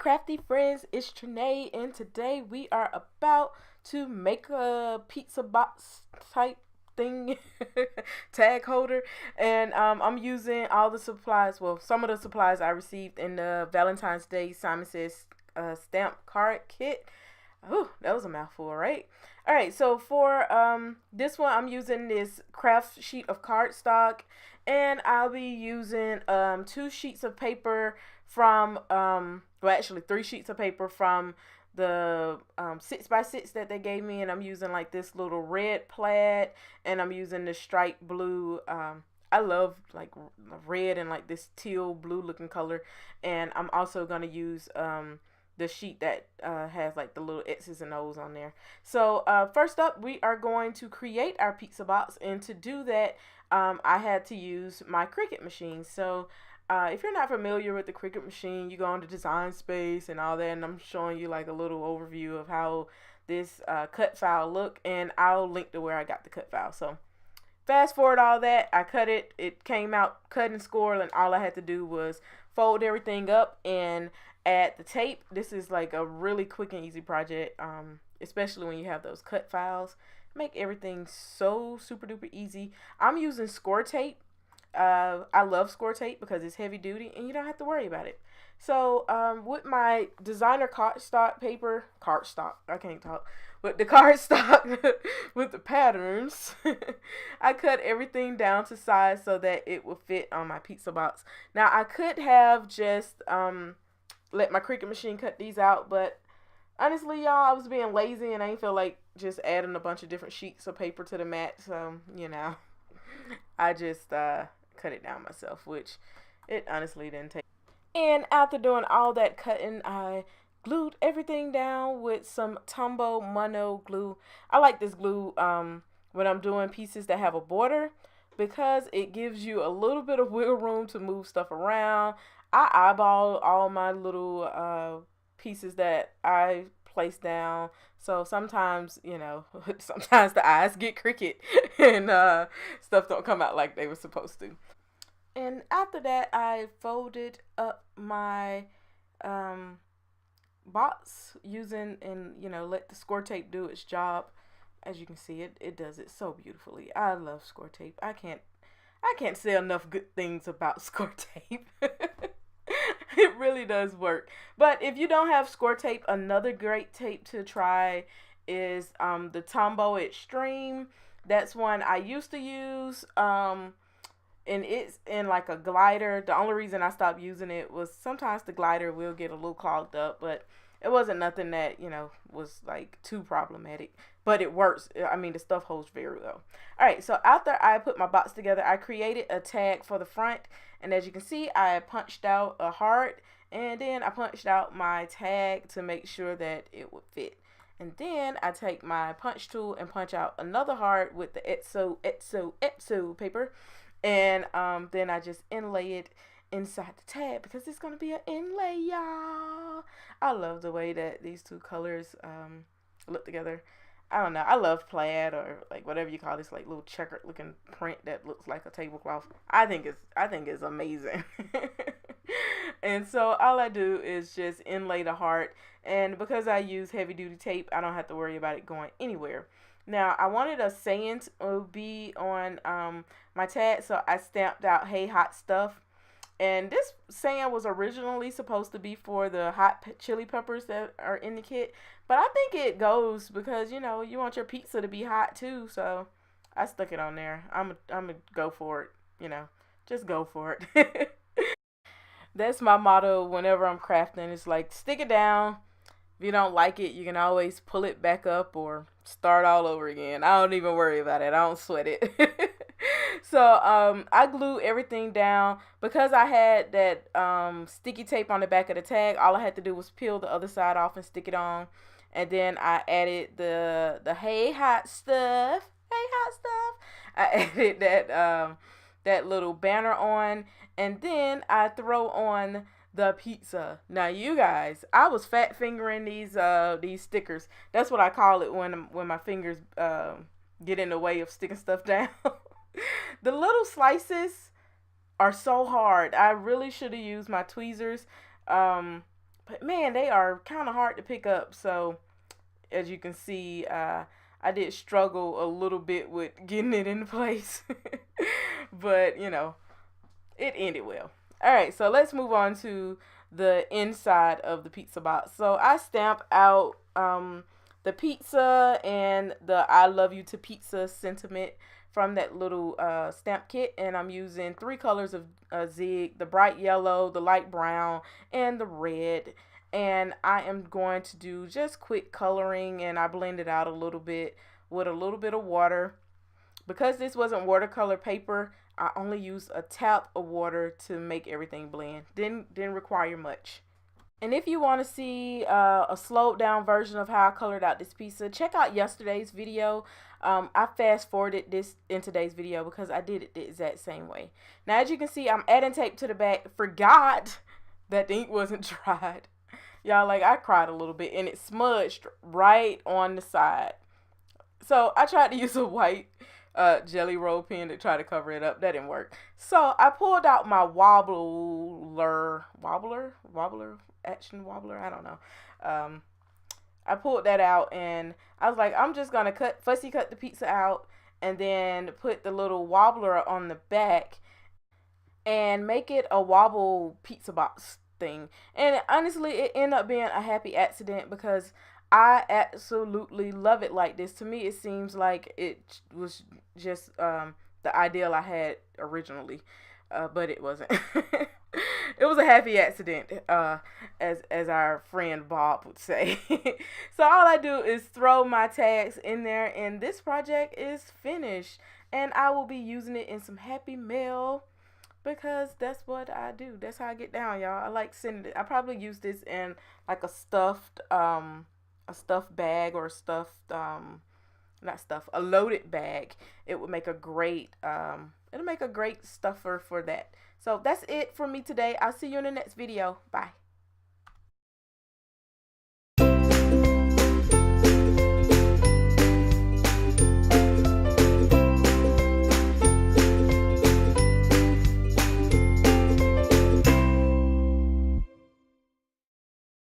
crafty friends, it's Tranae, and today we are about to make a pizza box type thing tag holder. And I'm using all the supplies, well, some of the supplies I received in the Valentine's Day Simon Says stamp card kit. Oh, that was a mouthful, right? All right, so for this one, I'm using this craft sheet of cardstock, and I'll be using 2 sheets of paper from well, actually 3 sheets of paper from the 6x6 that they gave me, and I'm using like this little red plaid, and I'm using the striped blue. I love like red and like this teal blue looking color, and I'm also gonna use the sheet that has like the little X's and O's on there. So first up, we are going to create our pizza box, and to do that, I had to use my Cricut machine. So if you're not familiar with the Cricut machine, you go into Design Space and all that, and I'm showing you like a little overview of how this cut file look, and I'll link to where I got the cut file. So fast forward all that, I cut it. It came out cut and score, and all I had to do was fold everything up and add the tape. This is like a really quick and easy project, especially when you have those cut files. Make everything so super duper easy. I'm using score tape. I love score tape because it's heavy duty and you don't have to worry about it. So with my designer cardstock paper, I can't talk, with the cardstock with the patterns, I cut everything down to size so that it will fit on my pizza box. Now I could have just let my Cricut machine cut these out, but honestly, y'all, I was being lazy and I didn't feel like just adding a bunch of different sheets of paper to the mat. So, I just cut it down myself, which it honestly didn't take. And after doing all that cutting, I glued everything down with some Tombow Mono glue. I like this glue when I'm doing pieces that have a border, because it gives you a little bit of wiggle room to move stuff around. I eyeball all my little pieces that I place down. So sometimes, sometimes the eyes get crooked and stuff don't come out like they were supposed to. And after that, I folded up my box using, and let the score tape do its job. As you can see, it does it so beautifully. I love score tape. I can't say enough good things about score tape. It really does work. But if you don't have score tape, another great tape to try is the Tombow Extreme. That's one I used to use. And it's in like a glider. The only reason I stopped using it was sometimes the glider will get a little clogged up, but it wasn't nothing that, was like too problematic. But it works. I mean, the stuff holds very well. All right, so after I put my box together, I created a tag for the front. And as you can see, I punched out a heart, and then I punched out my tag to make sure that it would fit. And then I take my punch tool and punch out another heart with the Etso paper. And then I just inlay it inside the tag because it's going to be an inlay, y'all. I love the way that these two colors look together. I don't know. I love plaid, or like whatever you call this, like little checkered looking print that looks like a tablecloth. I think it's amazing. And so all I do is just inlay the heart, and because I use heavy duty tape, I don't have to worry about it going anywhere. Now I wanted a saying to be on my tag, so I stamped out "Hey hot stuff." And this saying was originally supposed to be for the hot chili peppers that are in the kit. But I think it goes because, you want your pizza to be hot too. So I stuck it on there. I'm going to go for it, just go for it. That's my motto whenever I'm crafting. It's like, stick it down. If you don't like it, you can always pull it back up or start all over again. I don't even worry about it. I don't sweat it. So I glue everything down. Because I had that sticky tape on the back of the tag, all I had to do was peel the other side off and stick it on. And then I added the "Hey hot stuff, hey hot stuff." I added that little banner on, and then I throw on the pizza. Now, you guys, I was fat fingering these stickers. That's what I call it when my fingers get in the way of sticking stuff down. The little slices are so hard. I really should have used my tweezers. But man, they are kind of hard to pick up. So as you can see, I did struggle a little bit with getting it in place. But, you know, it ended well. All right, so let's move on to the inside of the pizza box. So I stamp out the pizza and the "I love you to pizza" sentiment from that little stamp kit, and I'm using 3 colors of zig: the bright yellow, the light brown, and the red. And I am going to do just quick coloring, and I blend it out a little bit with a little bit of water. Because this wasn't watercolor paper, I only used a tap of water to make everything blend. Didn't require much. And if you want to see a slowed down version of how I colored out this pizza, check out yesterday's video. I fast forwarded this in today's video because I did it the exact same way. Now, as you can see, I'm adding tape to the back. Forgot that the ink wasn't dried. Y'all, like, I cried a little bit, and it smudged right on the side. So I tried to use a white jelly roll pen to try to cover it up. That didn't work. So I pulled out my wobbler, action wobbler. I don't know. I pulled that out, and I was like, I'm just gonna fussy cut the pizza out, and then put the little wobbler on the back, and make it a wobble pizza box thing. And honestly, it ended up being a happy accident because I absolutely love it like this. To me, it seems like it was just the ideal I had originally, but it wasn't. It was a happy accident, as our friend Bob would say. So all I do is throw my tags in there, and this project is finished. And I will be using it in some happy mail because that's what I do. That's how I get down, y'all. I like sending it. I probably use this in like a stuffed bag, or a loaded bag. It would make a great it'll make a great stuffer for that. So that's it for me today. I'll see you in the next video. Bye.